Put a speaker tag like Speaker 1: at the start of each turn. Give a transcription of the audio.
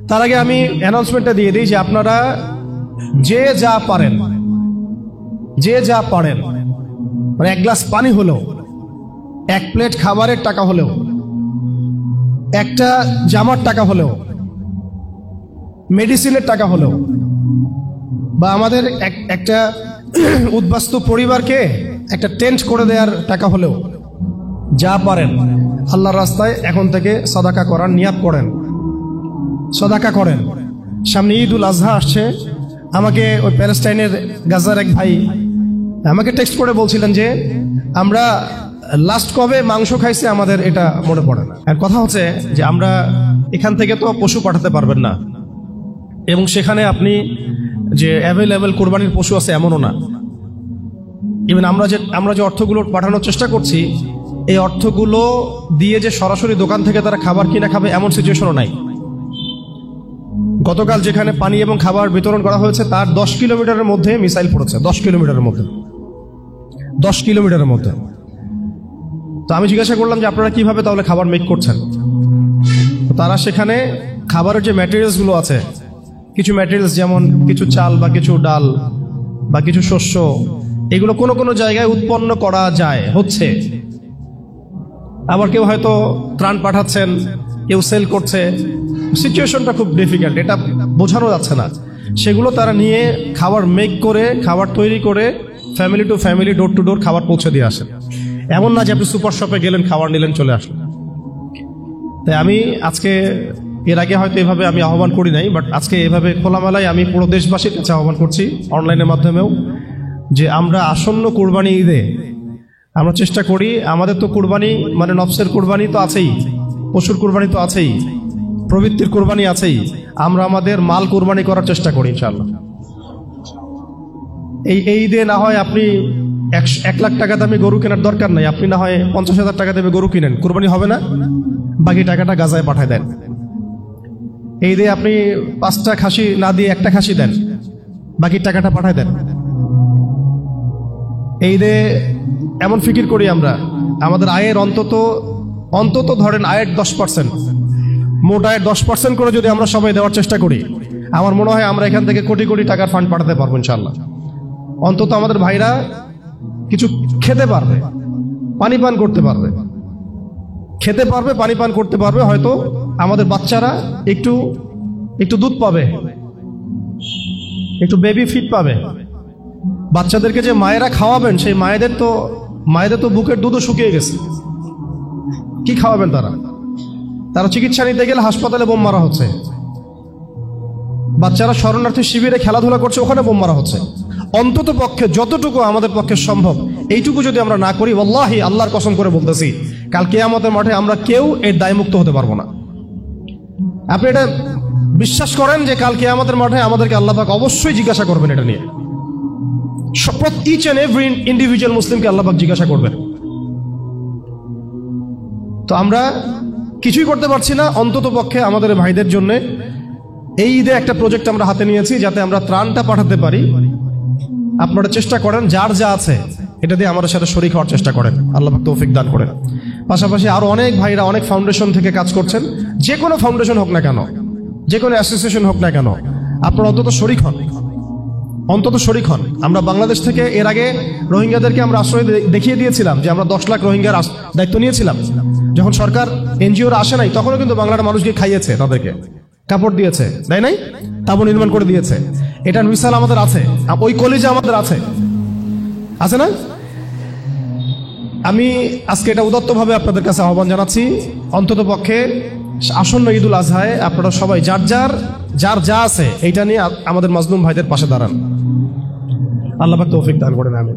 Speaker 1: তার আগে আমি অ্যানাউন্সমেন্টটা দিয়ে দিই যে আপনারা যে যা পারেন মানে এক গ্লাস পানি হলেও, এক প্লেট খাবারের টাকা হলেও, একটা জামার টাকা হলেও, মেডিসিনের টাকা হলেও, বা আমাদের একটা উদ্বাস্তু পরিবারকে একটা টেন্ট করে দেওয়ার টাকা হলেও, যা পারেন আল্লাহর রাস্তায় এখন থেকে সাদাকা করার নিয়াত করেন, সাদাকা করেন। সামনে ঈদুল আজহা আসছে। আমাকে ওই প্যালেস্টাইনের গাজার এক ভাই আমাকে টেক্সট করে বলছিলেন যে আমরা লাস্ট কবে মাংস খাইছি আমাদের এটা মনে পড়ে না। আর কথা হচ্ছে যে আমরা এখান থেকে তো পশু পাঠাতে পারবেন না, এবং সেখানে আপনি যে অ্যাভেলেবেল কোরবানির পশু আছে এমনও না। ইভেন আমরা যে অর্থগুলো পাঠানোর চেষ্টা করছি, এই অর্থগুলো দিয়ে যে সরাসরি দোকান থেকে তারা খাবার কিনে খাবে এমন সিচুয়েশনও নাই। গতকাল যেখানে পানি এবং খাবার বিতরণ করা হয়েছে তার 10 কিলোমিটারের মধ্যে মিসাইল পড়েছে, 10 কিলোমিটারের মধ্যে। তো আমি জিজ্ঞাসা করলাম যে আপনারা কিভাবে তাহলে খাবার মেক করছেন? তারা সেখানে খাবারের যে ম্যাটেরিয়ালসগুলো আছে, কিছু ম্যাটেরিয়ালস যেমন কিছু চাল বা কিছু ডাল বা কিছু শস্য, এগুলো কোনো কোনো জায়গায় উৎপন্ন করা হচ্ছে। আবার কেউ হয়তো ত্রাণ পাঠাচ্ছেন, কেউ সেল করছে। সিচুয়েশনটা খুব ডিফিকাল্ট, এটা বোঝানো যাচ্ছে না। সেগুলো তারা নিয়ে খাবার মেক করে, খাবার তৈরি করে family to family, door to door খাবার পৌঁছে দিয়ে আসেন। এমন না যে আপনি সুপার শপে গেলেন, খাবার নিলেন, চলে আসলেন। তাই আমি আজকে, এর আগে হয়তো এভাবে আমি আহ্বান করি নাই, বাট আজকে এভাবে খোলামেলায় আমি পুরো দেশবাসীর কাছে আহ্বান করছি, অনলাইনের মাধ্যমেও, যে আমরা আসন্ন কুরবানি ঈদে আমরা চেষ্টা করি, আমাদের তো কুরবানি মানে নফসের কুরবানি তো আছেই, পশুর কুরবানি তো আছেই, প্রবৃত্তির কুরবানি আছেই, আমরা আমাদের মাল কুরবানি করার চেষ্টা করি ইনশাআল্লাহ। এই ঈদে না হয় আপনি 1 লাখ টাকা দামে গরু কেনার দরকার নাই, আপনি না হয় 50,000 টাকা দামে গরু কিনেন, কুরবানি হবে না? বাকি টাকাটা গাজায় পাঠায় দেন। এই ঈদে আপনি 5টা খাসি না দিয়ে 1টা খাসি দেন, বাকি টাকাটা পাঠায় দেন। এই ঈদে এমন ফিকির করি আমরা, আমাদের আয়ের অন্তত ধরেন আয়ের 10%, মোট আয়ের 10% করে যদি আমরা সবাই দেওয়ার চেষ্টা করি, আমার মনে হয় আমরা এখান থেকে কোটি কোটি টাকার ফান্ড পাঠাতে পারবো ইনশাআল্লাহ। অন্তত আমাদের ভাইরা কিছু খেতে পারবে, পানি পান করতে পারবে, পানি পান করতে পারবে। হয়তো আমাদের বাচ্চারা একটু দুধ পাবে, একটু বেবি ফিড পাবে। বাচ্চাদেরকে যে মায়েরা খাওয়াবেন, সেই মায়েদের তো বুকের দুধও শুকিয়ে গেছে। কি খাওয়াবেন তারা চিকিৎসা নিতে গেলে হাসপাতালে বোম মারা হচ্ছে। বাচ্চারা শরণার্থী শিবিরে খেলাধুলা করছে, ওখানে বোম মারা হচ্ছে। অন্তত পক্ষে যতটুকু আমাদের পক্ষে সম্ভব এইটুকু যদি আমরা না করি, ওয়াল্লাহি আল্লাহর কসম করে বলতেছি, কাল কিয়ামতের মাঠে আমরা কেউ এর দায়মুক্ত হতে পারবো না। আপনি এটা বিশ্বাস করেন যে কাল কিয়ামতের মাঠে আমাদেরকে আল্লাহ পাক অবশ্যই জিজ্ঞাসা করবেন এটা নিয়ে। ইচ এন্ড এভরি ইন্ডিভিজুয়াল মুসলিমকে আল্লাহ পাক জিজ্ঞাসা করবেন। তো আমরা কিছুই করতে পারছি না, অন্তত পক্ষে আমাদের ভাইদের জন্য এই ঈদে একটা প্রজেক্ট আমরা হাতে নিয়েছি, যাতে আমরা ত্রাণটা পাঠাতে পারি। আপনারা চেষ্টা করেন, যার যা আছে এটা দিয়ে আমাদের সাথে শরীক হওয়ার চেষ্টা করেন, আল্লাহ পাক তৌফিক দান করেন। পাশাপাশি আরো অনেক ভাইরা অনেক ফাউন্ডেশন থেকে কাজ করছেন, যে কোনো ফাউন্ডেশন হোক না কেন, যে কোনো অ্যাসোসিয়েশন হোক না কেন, আপনারা অন্তত শরীক হন। আমরা বাংলাদেশ থেকে এর আগে রোহিঙ্গাদেরকে আমরা আশ্রয় দেখিয়ে দিয়েছিলাম যে আমরা 10 লাখ রোহিঙ্গার দায়িত্ব নিয়েছিলাম। যখন সরকার এনজিওরা আসে নাই, তখনও কিন্তু বাংলার মানুষকে খাইয়েছে, তাদেরকে কাপড় দিয়েছে, তাই নাই? তাবু নির্মাণ করে দিয়েছে। এটার মিসাল আমাদের আছে, ওই কলেজে আমাদের আছে না? আমি আজকে এটা উদাত্তভাবে আপনাদের কাছে আহ্বান জানাচ্ছি, অন্তত পক্ষে আসন্ন ঈদুল আজহায় আপনারা সবাই যার যা আছে এইটা নিয়ে আমাদের মাজলুম ভাইদের পাশে দাঁড়ান। আল্লাহ পাক তৌফিক দান করেন, আমিন।